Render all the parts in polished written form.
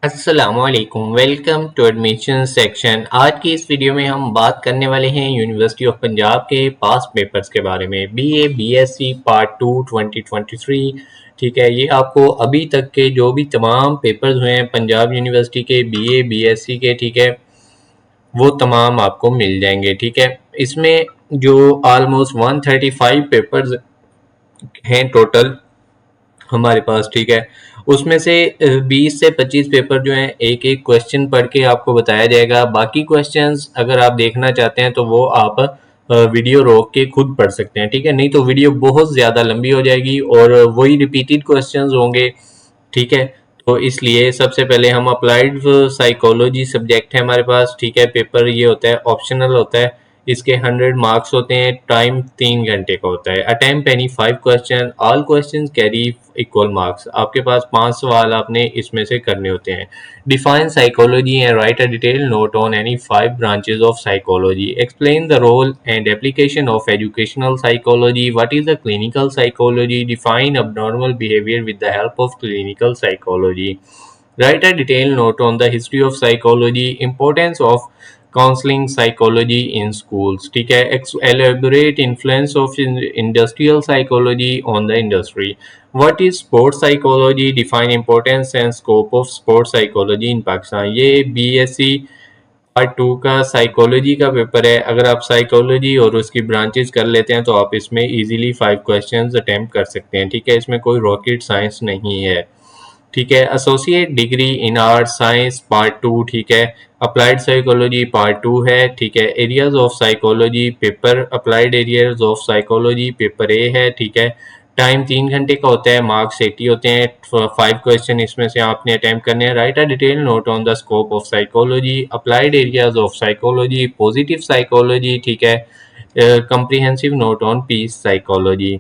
अस्सलामुअलैकुम, welcome to admission section. आज की इस वीडियो में हम बात करने वाले हैं यूनिवर्सिटी ऑफ पंजाब के पास्ट पेपर्स के बारे में। BA BSc part 2 2023। ठीक है, ये आपको अभी तक के जो भी तमाम पेपर्स हुए हैं पंजाब यूनिवर्सिटी के बीए बीएससी के, ठीक है, वो तमाम आपको मिल जाएंगे। ठीक है, इसमें जो ऑलमोस्ट 135 पेपर्स हैं टोटल हमारे पास, ठीक है, उसमें से 20 से 25 पेपर जो हैं एक एक क्वेश्चन पढ़ के आपको बताया जाएगा। बाकी क्वेश्चंस अगर आप देखना चाहते हैं तो वो आप वीडियो रोक के खुद पढ़ सकते हैं। ठीक है, नहीं तो वीडियो बहुत ज़्यादा लंबी हो जाएगी और वही रिपीटेड क्वेश्चंस होंगे। ठीक है, तो इसलिए सबसे पहले हम अप्लाइड साइकोलॉजी सब्जेक्ट है हमारे पास। ठीक है, पेपर ये होता है, ऑप्शनल होता है। इसके 100 मार्क्स होते हैं। टाइम 3 घंटे का होता है। Attempt any 5 question, all question carry equal marks. आपके पास 5 सवाल आपने इसमें से करने होते हैं। Define psychology and write a detail note on any 5 branches of psychology. Explain the role and application of educational psychology. What is the clinical psychology? Define abnormal behavior with the help of clinical psychology. Write a detailed note on the history of psychology, importance of counselling psychology in schools. ठीक है, elaborate influence of industrial psychology on the industry. What is sports psychology? Define importance and scope of sports psychology in Pakistan. ये BSc part 2 का psychology का paper है। अगर आप psychology और उसकी ब्रांचेस कर लेते हैं तो आप इसमें इजीली 5 क्वेश्चंस अटेम्प्ट कर सकते हैं। ठीक है, इसमें कोई रॉकेट साइंस नहीं है। ठीक है, associate degree in art science part 2। ठीक है, अप्लाइड साइकोलॉजी पार्ट 2 है। ठीक है, areas of psychology paper applied areas of psychology paper A है। ठीक है, टाइम 3 घंटे का होता है। मार्क्स 80 होते हैं। 5 क्वेश्चन इसमें से आपने अटेम्प्ट करने हैं। Right a detail note on the scope of psychology, applied areas of psychology, positive psychology. ठीक है, comprehensive note on peace psychology.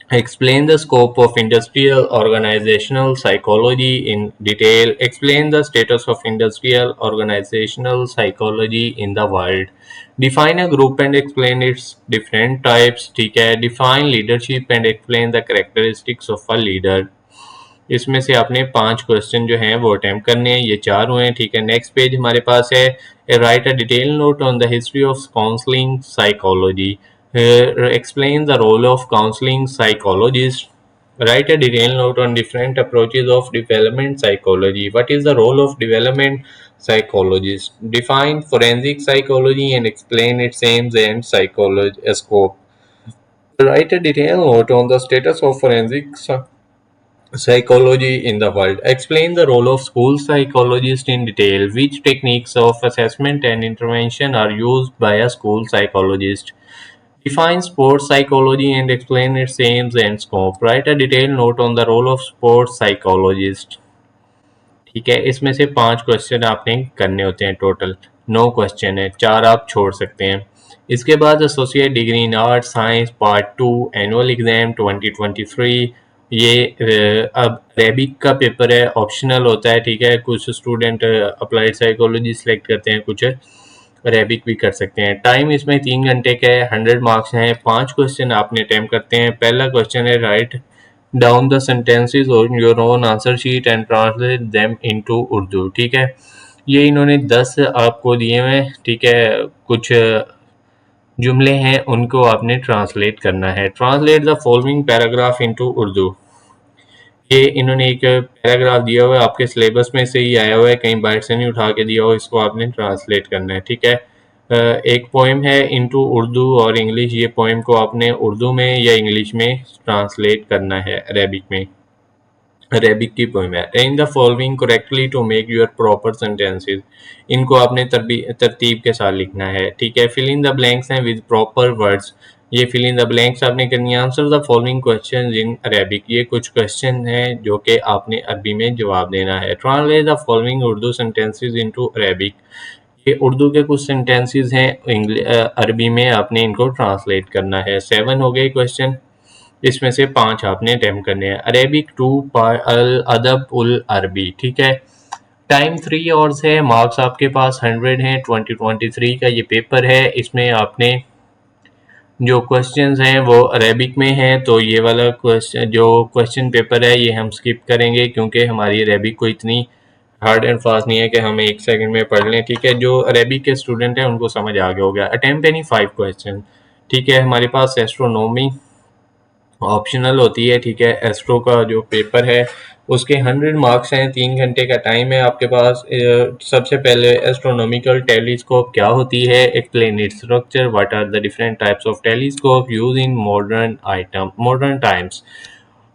Explain the scope of industrial organizational psychology in detail. Explain the status of industrial organizational psychology in the world. Define a group and explain its different types. ठीक है, define leadership and explain the characteristics of a leader. इसमें से आपने 5 question जो हैं वो attempt करने हैं। ये 4 हुए हैं। ठीक है, नेक्स्ट पेज हमारे पास है right a detail note on the history of counselling psychology. Explain the role of counseling psychologist. Write a detailed note on different approaches of development psychology. What is the role of development psychologist? Define forensic psychology and explain its aims and psychology scope. Write a detailed note on the status of forensic psychology in the world. Explain the role of school psychologists in detail. Which techniques of assessment and intervention are used by a school psychologist? Define sports psychology and explain its aims and scope. Write a detailed note on the role of sports psychologist. ठीक है, इसमें से 5 question आपने करने होते हैं। Total 9 question है, 4 आप छोड़ सकते हैं। इसके बाद associate degree in art science part 2 annual exam 2023। ये अब अरेबिक का पेपर है, ऑप्शनल होता है। ठीक है, कुछ स्टूडेंट अप्लाइड साइकोलॉजी सेलेक्ट करते हैं, कुछ अरेबिक भी कर सकते हैं। टाइम इसमें 3 घंटे का है। 100 मार्क्स हैं। 5 क्वेश्चन आपने अटेम्प्ट करते हैं। पहला क्वेश्चन है right down the sentences on your own answer sheet and translate them into Urdu. ठीक है, ये इन्होंने 10 आपको दिए हुए हैं। ठीक है, कुछ जुमले हैं उनको आपने ट्रांसलेट करना है। Translate the following paragraph into Urdu. ये इन्होंने एक पैराग्राफ दिया हुआ है, आपके सिलेबस में से ही आया हुआ है, कहीं बाहर से नहीं उठा के दिया हुआ। इसको आपने ट्रांसलेट करना है। ठीक है, एक पोएम है इनटू उर्दू और इंग्लिश। ये पोएम को आपने उर्दू में या इंग्लिश में ट्रांसलेट करना है। अरेबिक में अरेबिक की पोएम है। In the following correctly to make your proper sentences. इनको आपने तरतीब के साथ लिखना है। ठीक है, फिल इन द ब्लैंक्स हैं विद प्रॉपर वर्ड्स। ये फिल इन द ब्लैंक्स आपने करनी है। Answer the following question in Arabic. ये कुछ क्वेश्चन हैं जो कि आपने अरबी में जवाब देना है। Translate the following Urdu sentences into Arabic. ये उर्दू के कुछ सेंटेंसेस हैं, अरबी में आपने इनको ट्रांसलेट करना है। 7 हो गए क्वेश्चन, इसमें से 5 आपने अटेम्प्ट करने हैं। अरेबिक 2 अल अदब उल अरबी। ठीक है, टाइम 3 आवर्स है। मार्क्स आपके पास 100 हैं। 2023 का ये पेपर है। इसमें आपने जो क्वेश्चंस हैं वो अरेबिक में हैं, तो ये वाला क्वेश्चन जो क्वेश्चन पेपर है ये हम स्किप करेंगे क्योंकि हमारी अरेबिक को इतनी हार्ड एंड फास्ट नहीं है कि हम एक सेकंड में पढ़ लें, ठीक है। जो अरेबिक के स्टूडेंट हैं उनको समझ आ गया होगा। अटेम्प्ट एनी 5 क्वेश्चन, ठीक है। हमारे पास एस्ट्रोनॉमी ऑप्शनल होती है, ठीक है। एस्ट्रो का जो पेपर है उसके 100 मार्क्स हैं, 3 घंटे का टाइम है आपके पास। सबसे पहले एस्ट्रोनॉमिकल टेलीस्कोप क्या होती है, explain its structure, what are the different types of telescope use in modern times,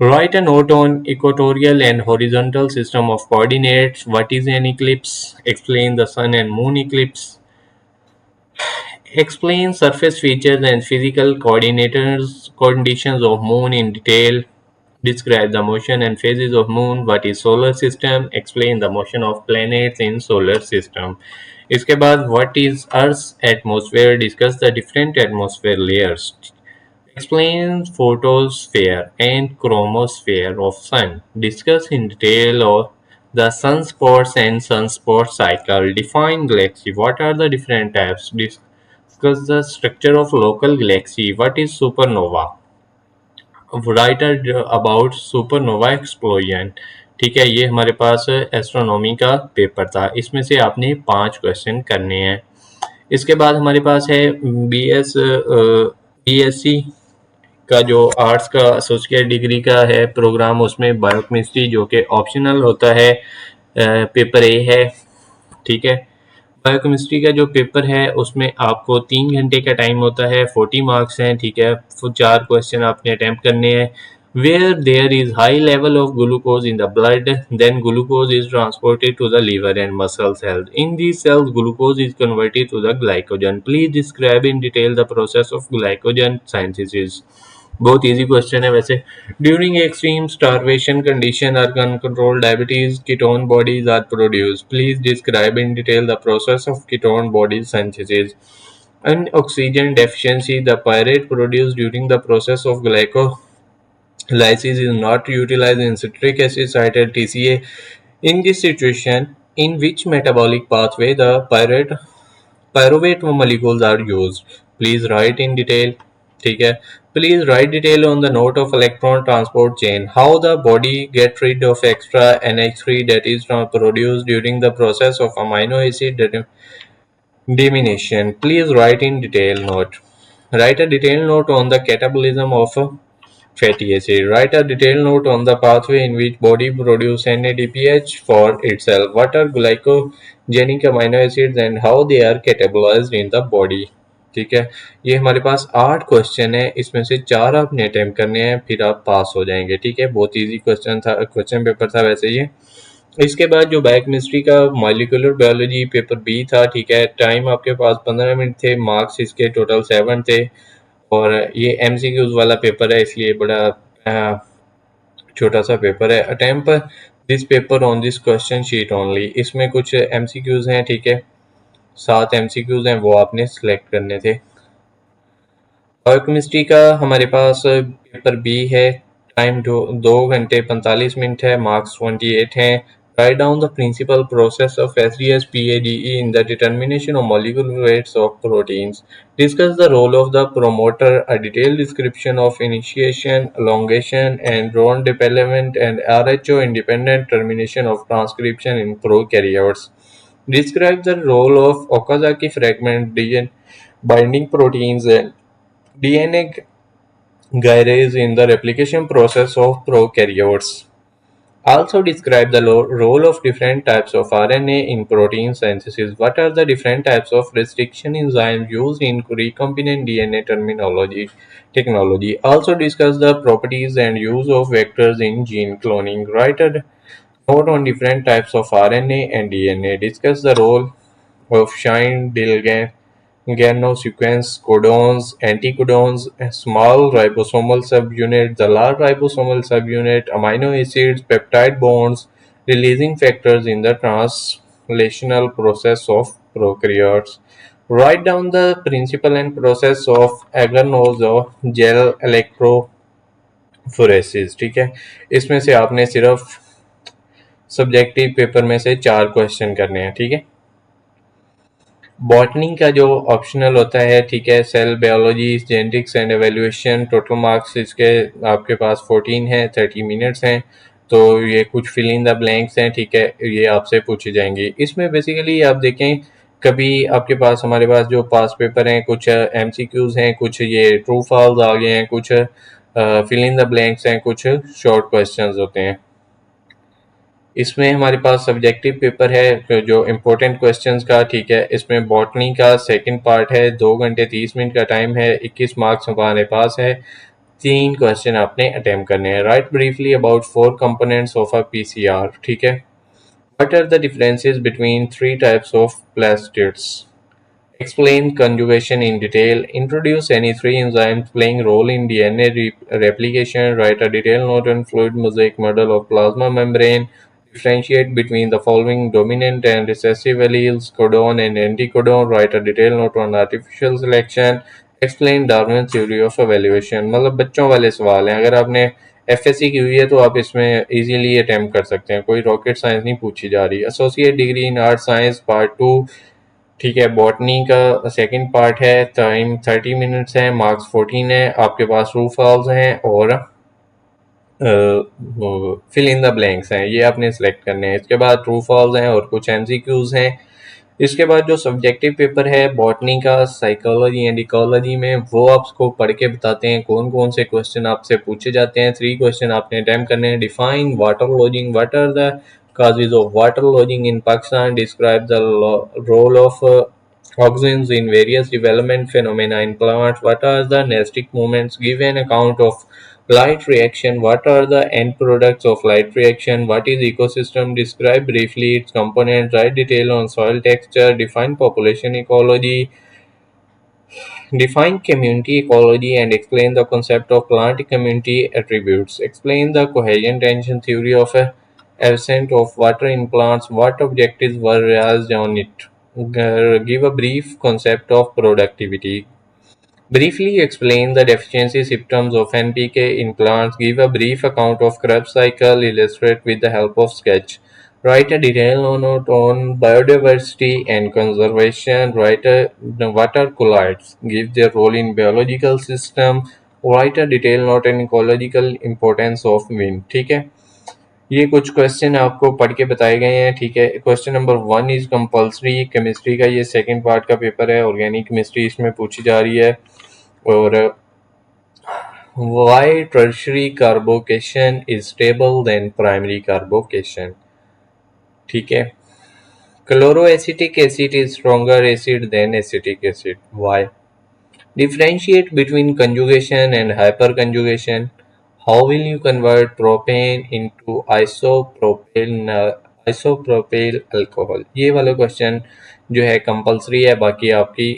write a note on equatorial and horizontal system of coordinates, what is an eclipse, explain the sun and moon eclipse, explain surface features and physical coordinators conditions of moon in detail. Describe the motion and phases of moon. What is solar system? Explain the motion of planets in solar system. इसके बाद what is Earth's atmosphere? Discuss the different atmosphere layers. Explain photosphere and chromosphere of sun. Discuss in detail of the sunspots and sunspot cycle. Define galaxy. What are the different types? Discuss the structure of local galaxy. What is supernova? Write about supernova explosion. ठीक है, ये हमारे पास astronomy का paper था। इसमें से आपने 5 question करने हैं। इसके बाद हमारे पास है बीएससी का जो आर्ट्स का एसोसिएट डिग्री का है प्रोग्राम, उसमें बायोकेमिस्ट्री जो कि ऑप्शनल होता है, पेपर ए है, ठीक है। बायोकेमिस्ट्री का जो पेपर है उसमें आपको 3 घंटे का टाइम होता है, 40 मार्क्स हैं, ठीक है। 4 क्वेश्चन आपने अटैम्प्ट करने हैं। Where there is high level of glucose in the blood, then glucose is transported to the liver and muscle cells, in these cells glucose is converted to the glycogen, please describe in detail the process of glycogen synthesis. बहुत easy question है वैसे। During extreme starvation condition और uncontrolled diabetes ketone bodies are produce, please describe in detail the process of ketone body synthesis. An oxygen deficiency, the pyrite produced during the process of glycolysis is not utilized in citric acid cited TCA. In this situation, in which metabolic pathway the pyruvate molecules are used? Please write in detail. ठीक है, please write detail on the note of electron transport chain. How the body get rid of extra NH3 that is produced during the process of amino acid diminution. Please write in detail note. Write a detailed note on the catabolism of fatty acid. Write a detailed note on the pathway in which body produce NADPH for itself. What are glycogenic amino acids and how they are catabolized in the body. ठीक है, ये हमारे पास 8 question है, इसमें से 4 आपने attempt करने हैं, फिर आप पास हो जाएंगे। ठीक है, बहुत इजी क्वेश्चन था, क्वेश्चन पेपर था वैसे ये। इसके बाद जो बायोकेमिस्ट्री का मॉलिक्यूलर बायोलॉजी पेपर बी था, ठीक है। टाइम आपके पास 15 मिनट थे, मार्क्स इसके टोटल 7 थे, और ये एमसीक्यूज वाला पेपर है इसलिए बड़ा छोटा सा पेपर है। Attempt this paper on this question sheet only. इसमें कुछ एमसीक्यूज हैं, ठीक है, 7 एमसीक्यूज हैं, वो आपने सिलेक्ट करने थे। बायोकेमिस्ट्री का हमारे पास पेपर बी है, टाइम 2 घंटे 45 मिनट है, मार्क्स 28 हैं। Write down the principal process of SDSPADE in the determination of molecular weights of proteins. Discuss the role of the promoter. A detailed description of initiation, elongation, and drone development and RHO independent termination of transcription in prokaryotes. Describe the role of Okazaki fragment DNA binding proteins and DNA gyrase in the replication process of prokaryotes. Also describe the role of different types of RNA in protein synthesis. What are the different types of restriction enzymes used in recombinant DNA technology? Also discuss the properties and use of vectors in gene cloning. Write a note on different types of RNA and DNA. Discuss the role of Shine Dilgan sequence, codons, anticodons, small ribosomal subunit, the large ribosomal subunit, amino acids, peptide bonds, releasing factors in the translational process of prokaryotes. Write down the principle and process of agarose of gel electrophoresis. ठीक है, इसमें से आपने सिर्फ subjective paper में से 4 question करने हैं। ठीक है, बॉटनी का जो ऑप्शनल होता है, ठीक है, cell biology, genetics and evaluation, total marks इसके आपके पास 14 है, 30 मिनट्स हैं। तो ये कुछ फिल इन द ब्लैंक्स हैं, ठीक है, ये आपसे पूछी जाएंगी। इसमें बेसिकली आप देखें, कभी आपके पास, हमारे पास जो पास पेपर हैं, कुछ एमसीक्यूज हैं, कुछ ये ट्रू फॉल्स आ गए हैं, कुछ फिल इन द ब्लैंक्स हैं, कुछ शॉर्ट क्वेश्चंस होते हैं। इसमें हमारे पास सब्जेक्टिव पेपर है जो इम्पोर्टेंट क्वेश्चंस का, ठीक है। इसमें बॉटनी का सेकंड पार्ट है, 2 घंटे 30 मिनट का टाइम है, 21 मार्क्स हमारे पास है, 3 क्वेश्चन आपने अटेम्प्ट करने हैं। Write briefly about 4 components of a PCR, ठीक है। What are the differences between 3 types of plastids? Explain conjugation in detail. Introduce any 3 enzymes playing role in DNA replication. Write a detailed note on fluid mosaic model of plasma membrane. Differentiate between the following dominant and recessive alleles, codon and anticodon. Write a detailed note on artificial selection. Explain Darwin's theory of evaluation. मतलब बच्चों वाले सवाल हैं। अगर आपने FSc की हुई है तो आप इसमें इजीली अटेम्प्ट कर सकते हैं, कोई रॉकेट साइंस नहीं पूछी जा रही। Associate degree in art science part 2, ठीक है। बॉटनी का सेकंड पार्ट है, टाइम 30 मिनट्स है, मार्क्स 14 है। आपके पास ट्रू फॉल्स हैं और फिल इन द ब्लैंक्स हैं, ये आपने सेलेक्ट करने हैं। इसके बाद ट्रू फॉल्स हैं और कुछ एमसीक्यूज हैं। इसके बाद जो सब्जेक्टिव पेपर है बॉटनी का, साइकोलॉजी एंड इकोलॉजी में, वो आपको पढ़ के बताते हैं कौन कौन से क्वेश्चन आपसे पूछे जाते हैं। 3 क्वेश्चन आपने अटेम्प्ट करने हैं। Define water logging, what are the causes of water lodging in Pakistan, describe the role of auxins in various development phenomena in plants, what are the nestic movements, give an account of light reaction, what are the end products of light reaction, what is ecosystem, describe briefly its components, write detail on soil texture, define population ecology, define community ecology and explain the concept of plant community attributes. Explain the cohesion tension theory of a ascent of water in plants. What objectives were realized on it? Give a brief concept of productivity. Briefly explain the deficiency symptoms of NPK in plants. Give a brief account of Krebs cycle. Illustrate with the help of sketch. Write a detailed note on biodiversity and conservation. Write what are colloids. Give their role in biological system. Write a detailed note on ecological importance of wind. ठीक है, ये कुछ question आपको पढ़ के बताए गए हैं, ठीक है। Question number 1 is compulsory. Chemistry का ये सेकंड पार्ट का पेपर है, ऑर्गेनिक केमिस्ट्री इसमें पूछी जा रही है। और why tertiary carbocation is stable than primary carbocation, ठीक है। Chloroacetic acid is stronger acid than acetic acid. Why? Differentiate between conjugation and hyperconjugation. How will you convert propane into isopropyl alcohol? ये वाला क्वेश्चन जो है compulsory है, बाकी आपकी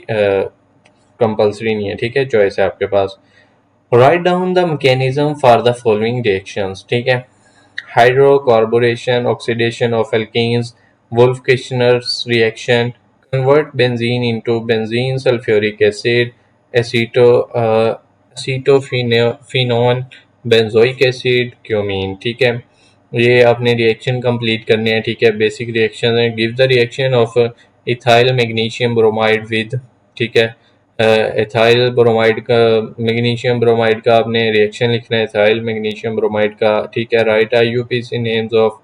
compulsory नहीं है, ठीक है, चॉइस है आपके पास। Right down the mechanism for the following reactions, ठीक है। Hydroboration, oxidation of alkenes, Wolff Kishner's reaction, convert benzene into benzene sulfuric acid, acetophenone, benzoic acid, cumene, ठीक है। ये आपने रिएक्शन कंप्लीट करने हैं, ठीक है। बेसिक रिएक्शन है। Give the reaction of ethyl magnesium bromide with, ठीक है। इथाइल ब्रोमाइड का, मैग्नीशियम ब्रोमाइड का आपने रिएक्शन लिखना है, इथाइल मैग्नीशियम ब्रोमाइड का, ठीक है। Right IUPAC names of,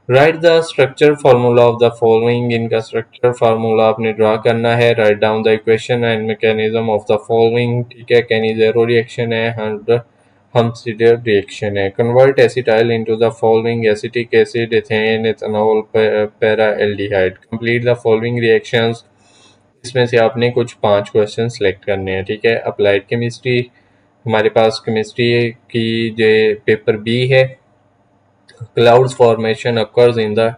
right the structure formula of the following, इनका स्ट्रक्चर फार्मूला आपने ड्रा करना है। Right down the equation and mechanism of the following, ठीक है। कैनिजेरो रिएक्शन है, हमसिडर रिएक्शन है। Convert acetyl into the following, acetic acid, ethane, ethanol, para aldehyde. Complete the following reactions. इसमें से आपने कुछ 5 क्वेश्चन सेलेक्ट करने हैं, ठीक है। अप्लाइड केमिस्ट्री, हमारे पास केमिस्ट्री की जो पेपर बी है, clouds formation occurs in the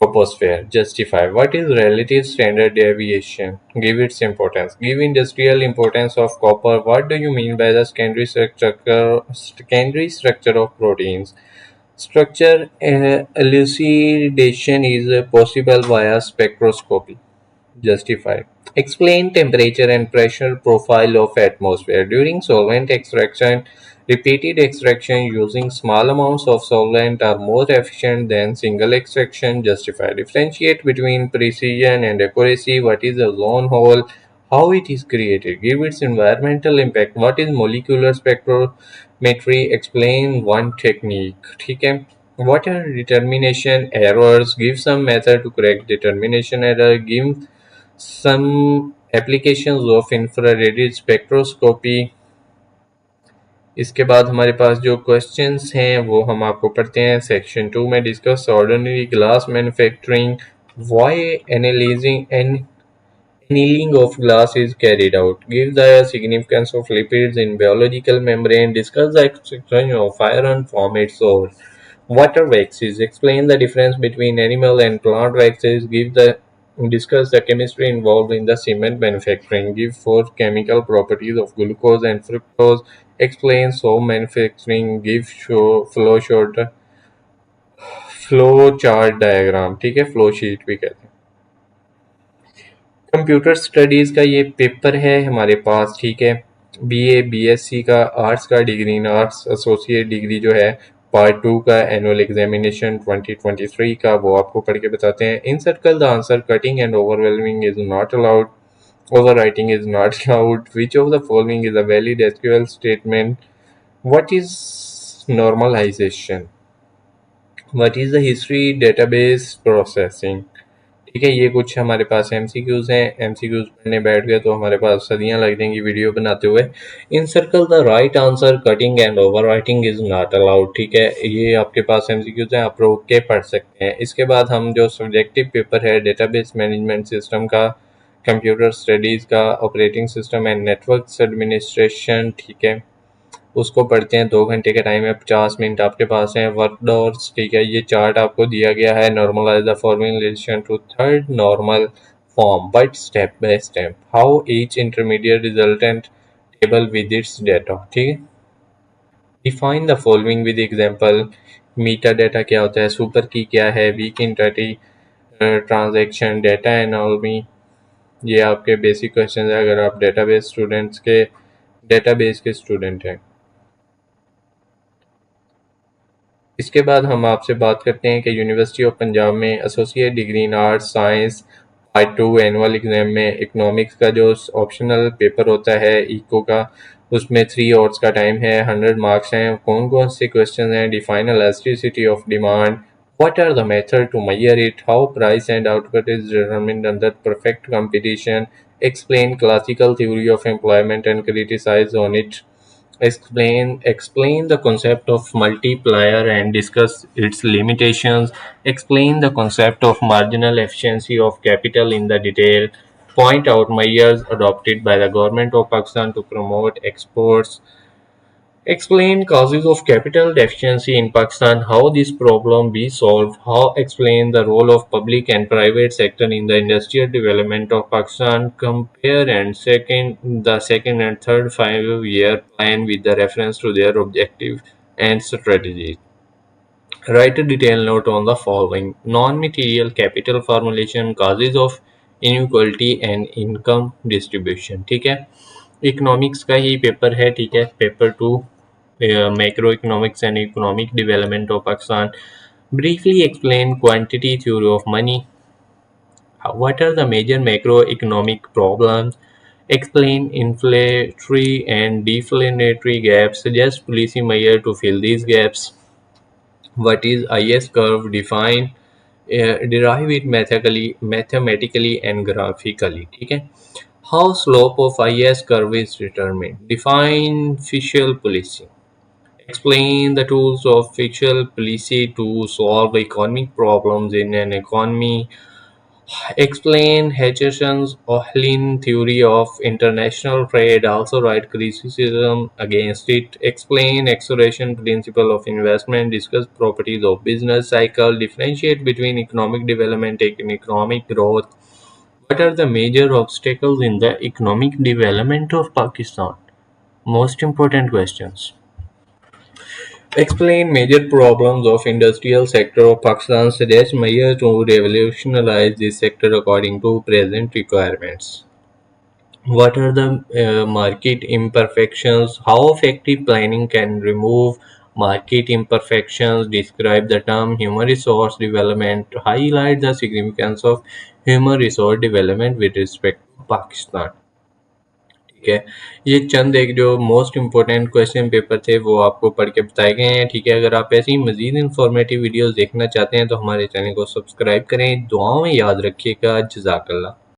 troposphere. Justify. What is relative standard deviation? Give its importance. Give industrial importance of copper. What do you mean by the secondary structure of proteins? Structure elucidation is possible via spectroscopy. Justify. Explain temperature and pressure profile of atmosphere. During solvent extraction, repeated extraction using small amounts of solvent are more efficient than single extraction. Justify. Differentiate between precision and accuracy. What is a zone hole? How it is created? Give its environmental impact. What is molecular spectrometry? मेट्री explain one technique, ठीक है। What are determination errors? Give some method to correct determination error. Give some applications of infrared spectroscopy. इसके बाद हमारे पास जो questions हैं वो हम आपको पढ़ते हैं। सेक्शन 2 में discuss ordinary glass manufacturing, why analysing and annealing of glass is carried out. Give the significance of lipids in biological membrane. Discuss the extraction of iron from its source. Water waxes. Explain the difference between animal and plant waxes. Discuss the chemistry involved in the cement manufacturing. Give four chemical properties of glucose and fructose. Explain soap manufacturing. Give flow chart diagram. ठीक है, flow sheet भी कहते हैं। Computer studies का ये paper है हमारे पास, ठीक है। बीए बीएससी का आर्ट्स का degree in arts associate degree जो है पार्ट 2 का एनुअल एग्जामिनेशन 2023 का, वो आपको पढ़ के बताते हैं। In circle the answer, cutting and overwhelming is not allowed, over writing is not allowed, which of the following is a valid SQL statement, what is normalization, what is the history database processing, ठीक है। ये कुछ हमारे पास MCQs हैं। MCQs पढ़ने बैठ गए तो हमारे पास सदियां लग जाएंगी वीडियो बनाते हुए। In circle the right answer, cutting and over writing is not allowed, ठीक है। ये आपके पास एमसीक्यूज हैं, आप रोक के पढ़ सकते हैं। इसके बाद हम जो सब्जेक्टिव पेपर है डेटाबेस मैनेजमेंट सिस्टम का, कंप्यूटर स्टडीज़ का, operating system and network administration, ठीक है, उसको पढ़ते हैं। 2 घंटे का टाइम है, 50 मिनट आपके पास है। वर्क डॉर्स, ठीक है, ये चार्ट आपको दिया गया है। Normalize the following relation to third normal form but step by step, how each intermediate resultant table with its data, ठीक है। Define the following with example, meta data क्या होता है, सुपर की क्या है, weak entity transaction, data analogy, ये आपके basic question है अगर आप डेटाबेस के स्टूडेंट हैं। इसके बाद हम आपसे बात करते हैं कि यूनिवर्सिटी ऑफ पंजाब में associate degree in arts science part 2 annual exam में इकोनॉमिक्स का जो ऑप्शनल पेपर होता है इको का, उसमें 3 आवर्स का टाइम है, 100 मार्क्स हैं। कौन कौन से क्वेश्चन हैं, define elasticity of demand, what are the method to measure it, how price and output is determined under perfect competition, explain classical theory of employment and criticize on it, explain the concept of multiplier and discuss its limitations, explain the concept of marginal efficiency of capital in the detail, point out measures adopted by the government of Pakistan to promote exports, explain causes of capital deficiency in Pakistan, how this problem be solved, how explain the role of public and private sector in the industrial development of Pakistan, compare and the second and third 5-year plan with the reference to their objective and strategies. Write a detailed note on the following: non-material capital formulation, causes of inequality and income distribution, ठीक है। Economics का ही paper है, ठीक है, paper 2 macro economics and economic development of Pakistan. Briefly explain quantity theory of money. What are the major macroeconomic problems? Explain inflationary and deflationary gaps. Suggest policy measure to fill these gaps. What is IS curve? Derive it mathematically and graphically. ठीक है। How slope of IS curve is determined? Define fiscal policy. Explain the tools of fiscal policy to solve economic problems in an economy. Explain Hutcheson's Ohlin theory of international trade, also write criticism against it. Explain acceleration principle of investment, discuss properties of business cycle, differentiate between economic development and economic growth. What are the major obstacles in the economic development of Pakistan? Most important questions. Explain major problems of industrial sector of Pakistan, suggest measures to revolutionize this sector according to present requirements. What are the market imperfections? How effective planning can remove market imperfections? Describe the term human resource development. Highlight the significance of human resource development with respect to Pakistan. ठीक है, ये चंद एक जो most important question paper थे वो आपको पढ़ के बताए गए हैं। ठीक है, अगर आप ऐसी मज़ीद इन्फॉर्मेटिव वीडियोस देखना चाहते हैं तो हमारे चैनल को सब्सक्राइब करें। दुआओं में याद रखिएगा। जज़ाकल्लाह।